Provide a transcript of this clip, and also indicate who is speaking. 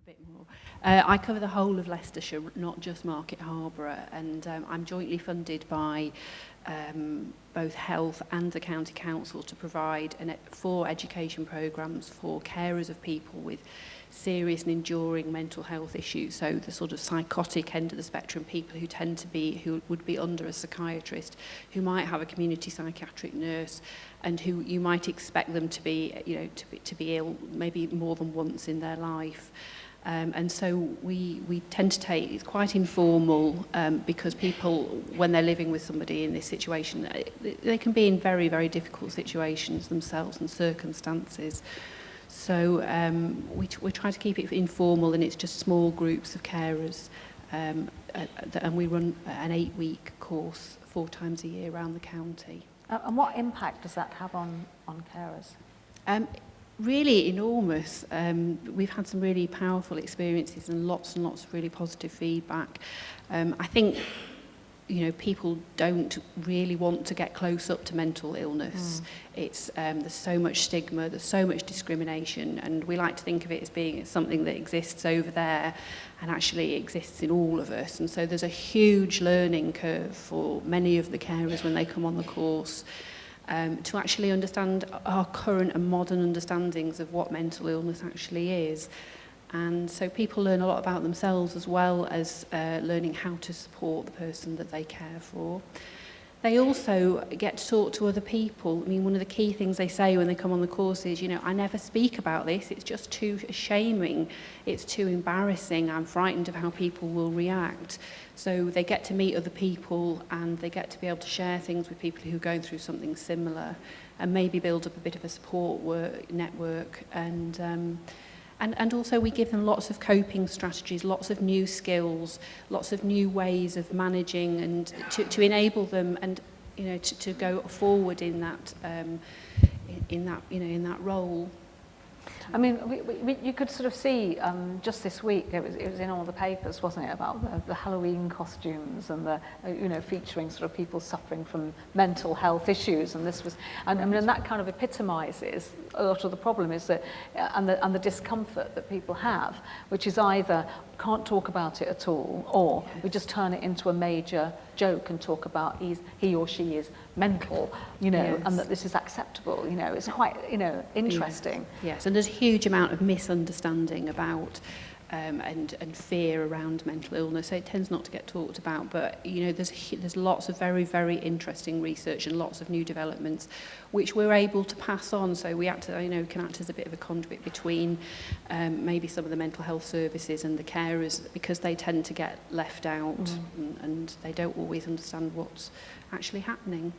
Speaker 1: bit more. I cover the whole of Leicestershire, not just Market Harborough, and I'm jointly funded by both Health and the County Council to provide 4 education programmes for carers of people with serious and enduring mental health issues, so the sort of psychotic end of the spectrum, people who would be under a psychiatrist, who might have a community psychiatric nurse, and who you might expect them to be, to be ill maybe more than once in their life. And so we tend to take, it's quite informal, because people, when they're living with somebody in this situation, they can be in very, very difficult situations themselves and circumstances. So we try to keep it informal, and it's just small groups of carers, and we run an 8-week course 4 times a year around the county.
Speaker 2: And what impact does that have on carers?
Speaker 1: Really enormous. We've had some really powerful experiences and lots of really positive feedback. I think, people don't really want to get close up to mental illness. It's there's so much stigma, there's so much discrimination, and we like to think of it as being something that exists over there and actually exists in all of us. And so there's a huge learning curve for many of the carers when they come on the course, to actually understand our current and modern understandings of what mental illness actually is. And so people learn a lot about themselves, as well as learning how to support the person that they care for. They also get to talk to other people. I mean, one of the key things they say when they come on the course is, I never speak about this, it's just too shaming, it's too embarrassing, I'm frightened of how people will react. So they get to meet other people, and they get to be able to share things with people who are going through something similar, and maybe build up a bit of a support network. And also we give them lots of coping strategies, lots of new skills, lots of new ways of managing, and to enable them and to go forward in that role.
Speaker 2: I mean, you could sort of see just this week it was in all the papers, wasn't it, about the Halloween costumes and the featuring sort of people suffering from mental health issues, and this was, and I mean, and that kind of epitomises a lot of the problem is that and the discomfort that people have, which is either can't talk about it at all, or we just turn it into a major joke and talk about he or she is mental, and that this is acceptable. It's quite interesting.
Speaker 1: Yes, and there's a huge amount of misunderstanding about and fear around mental illness. So it tends not to get talked about, but there's lots of very, very interesting research and lots of new developments which we're able to pass on. So we act, can act as a bit of a conduit between maybe some of the mental health services and the carers, because they tend to get left out and they don't always understand what's actually happening.